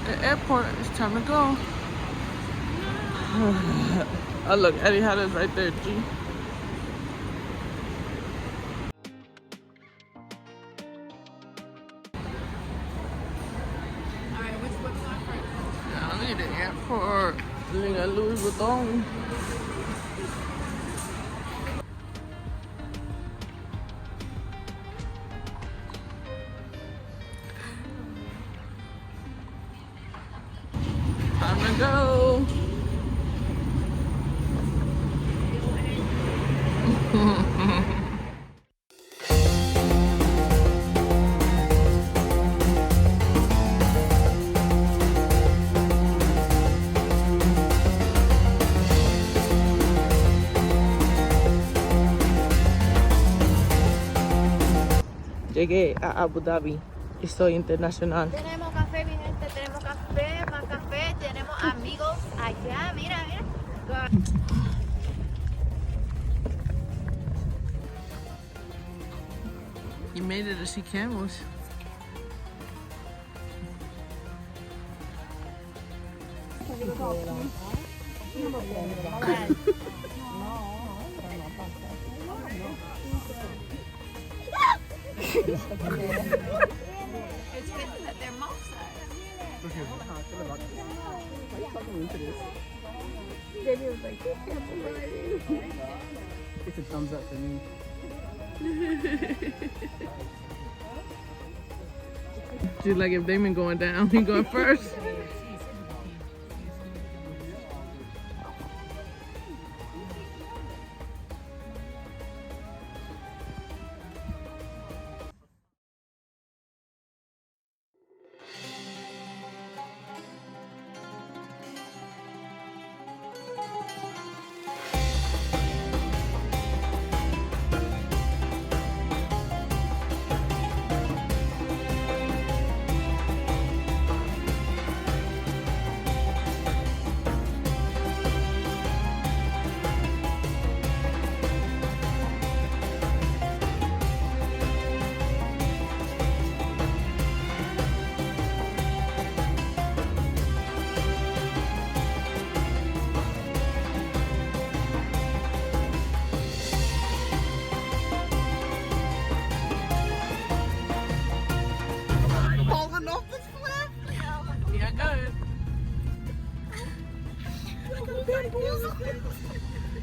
the airport. It's time to go. Oh look, Etihad is right there, G. Alright, what's on first? Yeah, I need the airport. Living at Louis Vuitton. Time to go. Llegué a Abu Dhabi y soy internacional. Tenemos café, mi gente, tenemos café, más café, tenemos amigos allá, mira, mira. You made it to see camels. It's good that they're mouth size. Baby was like, this can't believe it. It's a thumbs up for me. She's like, if Damon going down, he going first.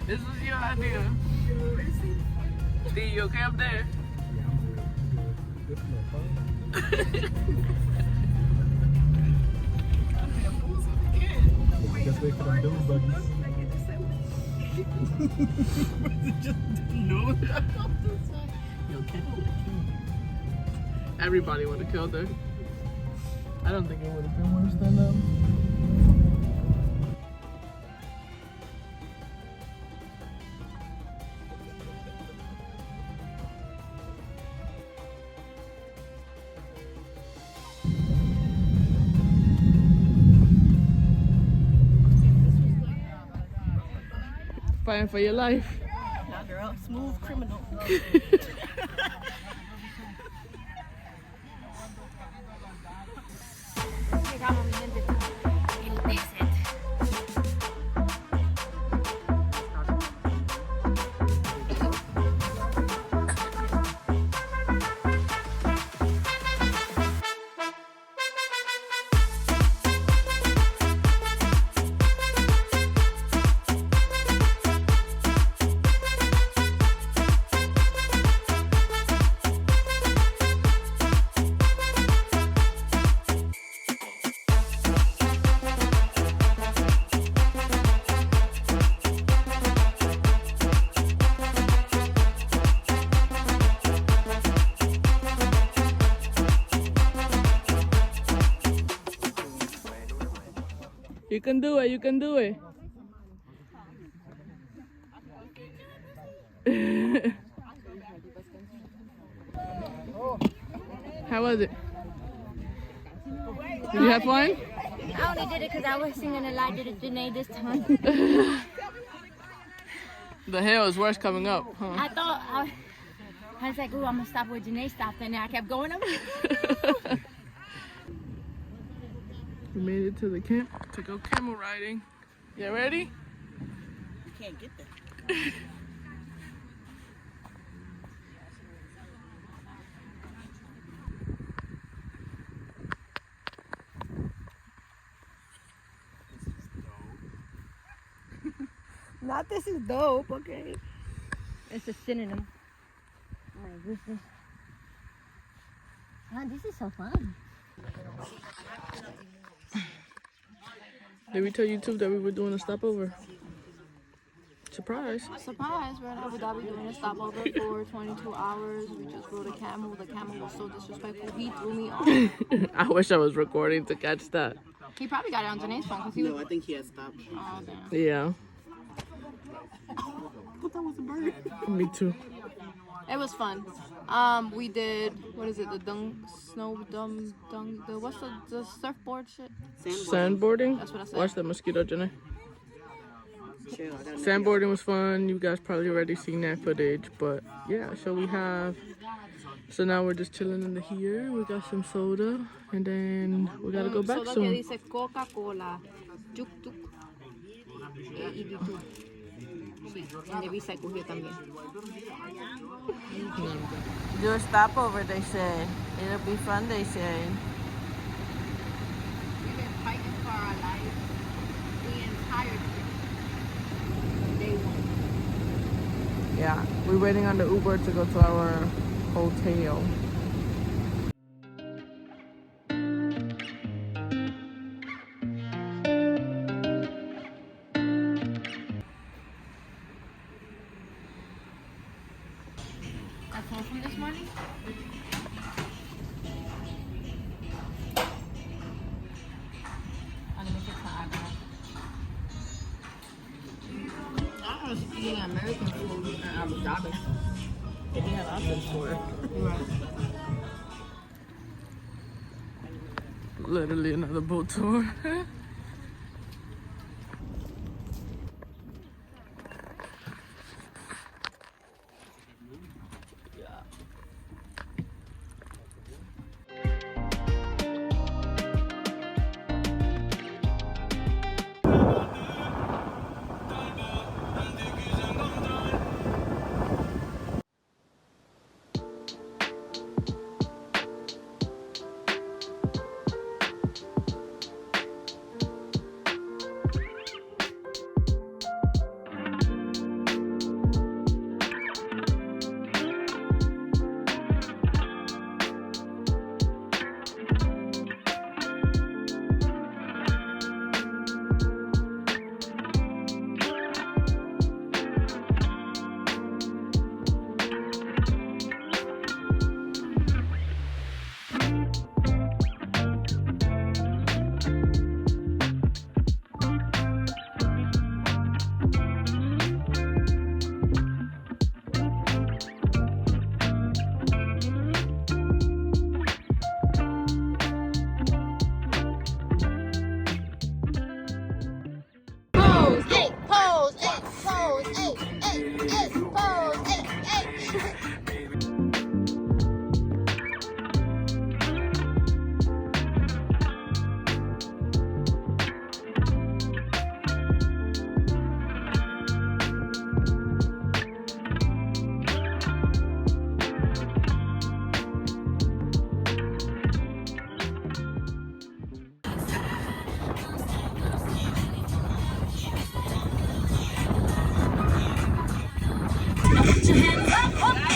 This is your idea. Steve, you okay up there? Just wait for them dome buggies. Everybody would have killed her. I don't think it would have been worse than them. Fighting for your life. Nah, girl, smooth criminal. Llegamos, mi gente, el desert. You can do it, you can do it. How was it? Did you have fun? I only did it because I was singing a lot to Janae this time. The hill is worse coming up, huh? I thought, I was like, ooh, I'm going to stop where Janae stopped, and then I kept going up. We made it to the camp to go camel riding. You ready? You can't get there. Not this is dope, okay? It's a synonym. Oh my goodness. Man, this is so fun. Did we tell YouTube that we were doing a stopover? Surprise. Surprise, we're in Abu Dhabi doing a stopover for 22 hours. We just rode a camel. The camel was so disrespectful. He threw me off. I wish I was recording to catch that. He probably got it on Janae's phone because he was. No, I think he had stopped. Oh, damn. Yeah, I thought that was a bird. me too. It was fun. We did, what is it, the what's the surfboard shit? Sandboarding? That's what I said. Watch the mosquito, Jenny. Chill, I got Sandboarding was fun. You guys probably already seen that footage, but yeah. So now we're just chilling in the here. We got some soda, and then we gotta go back Soda soon. que dice Coca-Cola. Tuk tuk. Sí, en Ibiza cogió también. Do a stopover, they said. It'll be fun, they said. We've been fighting for our lives the entire day one. Yeah, we're waiting on the Uber to go to our hotel. That's all from this morning? I was eating American food in Abu Dhabi. They have options for it. Right. Literally another boat tour.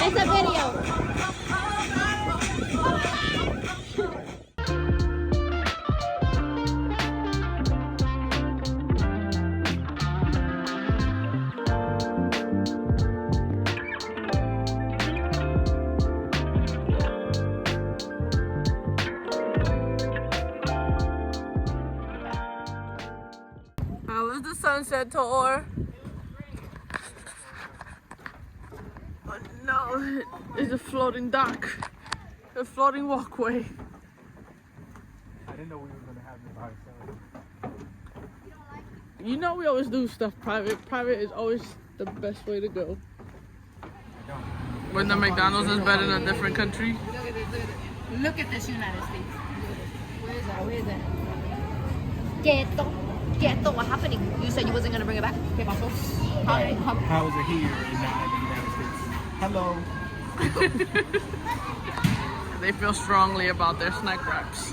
It's a video. How was the sunset tour? Oh no, it's a floating dock. A floating walkway. I didn't know we were gonna have this by ourselves. You know we always do stuff private. Private is always the best way to go. When the McDonald's is better in a different country. Look at this United States. Where is that? Where is that? Quieto, what happening? You said you wasn't gonna bring it back. ¿Qué pasó? How is it here and not in the United States? Hello. They feel strongly about their snack wraps.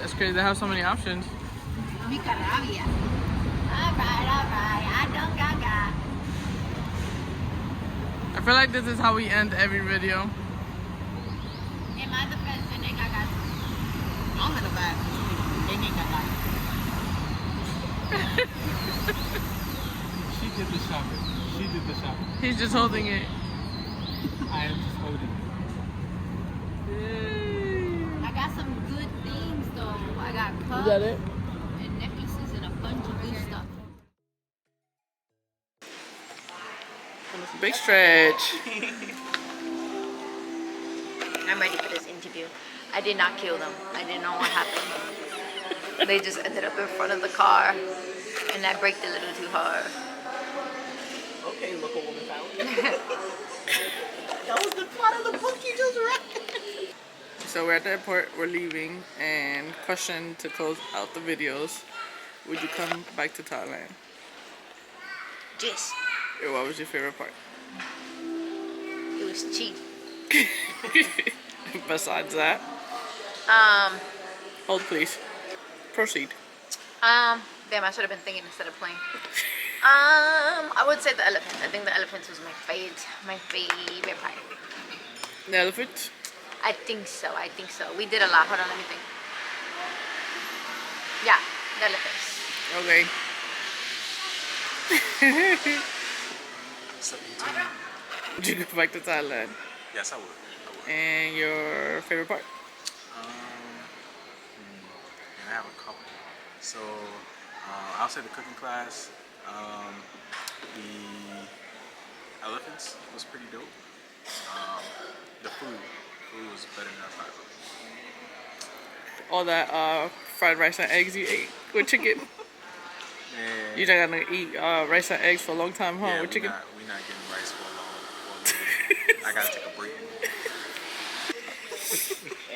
That's crazy. They have so many options. Mica rabia. Alright. I don't gaga. I feel like this is how we end every video. In my defense, they gaga. I'm in the back. They gaga. She did the shopping. He's just holding it. I am just holding it. I got some good things though. I got cups Is that it? and necklaces and a bunch of good stuff. Big stretch. I'm ready for this interview. I did not kill them. I didn't know what happened. They just ended up in front of the car, and I braked a little too hard. Okay, local woman found. That was the plot of the book you just read. So we're at the airport, we're leaving, and question to close out the videos. Would you come back to Thailand? Yes, Or what was your favorite part? it was cheap. Besides that, hold please. Proceed. Damn, I should have been thinking instead of playing. I would say the elephant. I think the elephant was my favorite part. The elephant? I think so. We did a lot. Hold on, let me think. Yeah, the elephants. Okay. Would you go back to Thailand? Yes, I would. And your favorite part? And I have a couple. So I'll say the cooking class. The elephants was pretty dope. The food was better than I thought it All that fried rice and eggs you ate with chicken. was. You're not gonna eat rice and eggs for a long time, huh? Yeah, With chicken? we're not getting rice for a long I gotta take a break.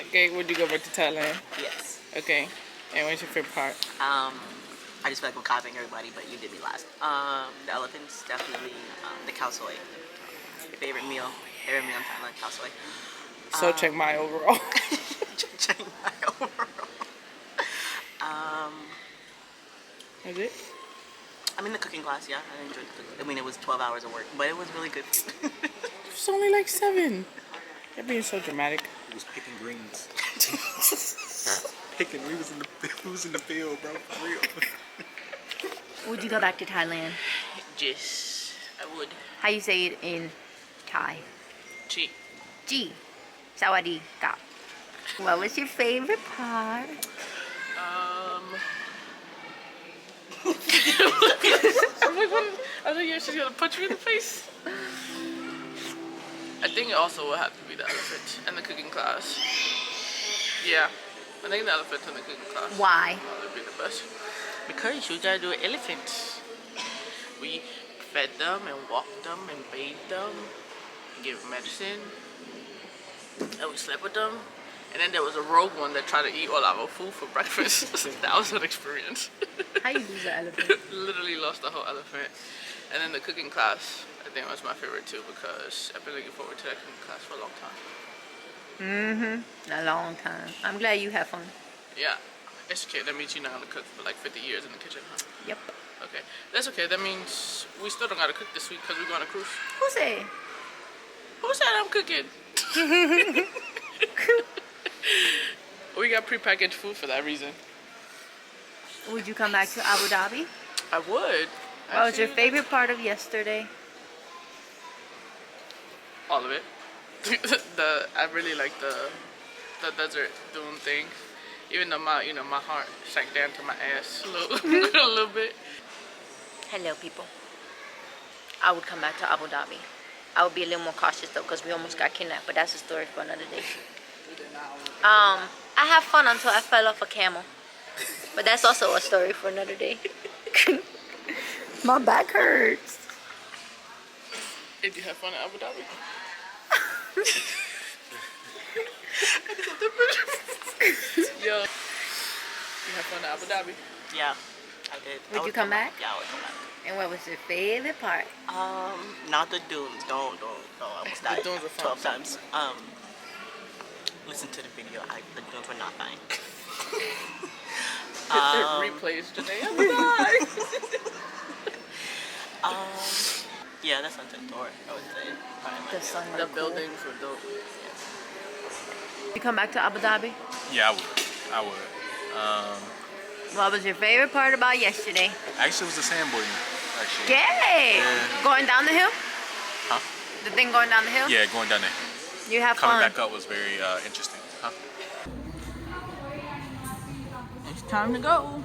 Okay, would you go back to Thailand? Yes. Okay. And what's your favorite part? I just feel like I'm copying everybody, but you did me last. The elephants, definitely. The cow soy. Favorite meal in Thailand, cow soy. So check my overall. Check my overall. Is it? I'm in the cooking class, yeah. I enjoyed the cooking. I mean, it was 12 hours of work, but it was really good. It's only like 7. You're being so dramatic. It was picking greens. We was in the field, bro. For real. Would you go back to Thailand? Yes, I would. How you say it in Thai? Cheap. G. Sawadee ka. What was your favorite part? I think you're just gonna punch me in the face. I think it also will have to be the elephant and the cooking class. Yeah, I think the elephant and the cooking class. Why? Would be the best. Because you gotta do elephants. We fed them and walked them and bathed them, and gave them medicine, and we slept with them. And then there was a rogue one that tried to eat all our food for breakfast. That was an experience. How you lose the elephant? Literally lost the whole elephant. And then the cooking class, I think was my favorite too because I've been looking forward to that cooking class for a long time. A long time. I'm glad you have fun. Yeah, it's okay. That means you're not gonna cook for like 50 years in the kitchen, huh? Yep. Okay, that's okay. That means we still don't gotta cook this week because we're going on a cruise. Who said? Who said I'm cooking? We got prepackaged food for that reason. Would you come back to Abu Dhabi? I would. What was your favorite part of yesterday? All of it. I really like the desert dune thing. Even though my heart sank down to my ass a little bit. Hello, people. I would come back to Abu Dhabi. I would be a little more cautious though, because we almost got kidnapped. But that's a story for another day. I had fun until I fell off a camel. But that's also a story for another day. My back hurts. Did you have fun in Abu Dhabi? Yo, you have fun at Abu Dhabi. Yeah, I did. Would you come back? Yeah, I would come back. And what was your favorite part? Not the dunes. Don't. I almost died dunes are fun. 12 times. Listen to the video. The dunes were not fine. Replays today. I'm sorry. Yeah, the sunset tour. I would say. Probably The sun. The buildings were dope. You come back to Abu Dhabi? Yeah, I would. What was your favorite part about yesterday? Actually, it was the sandboarding. Actually. Yay! Yeah. Going down the hill? Huh? The thing going down the hill? Yeah, going down there. You have Coming fun. back up was very interesting. Huh? It's time to go.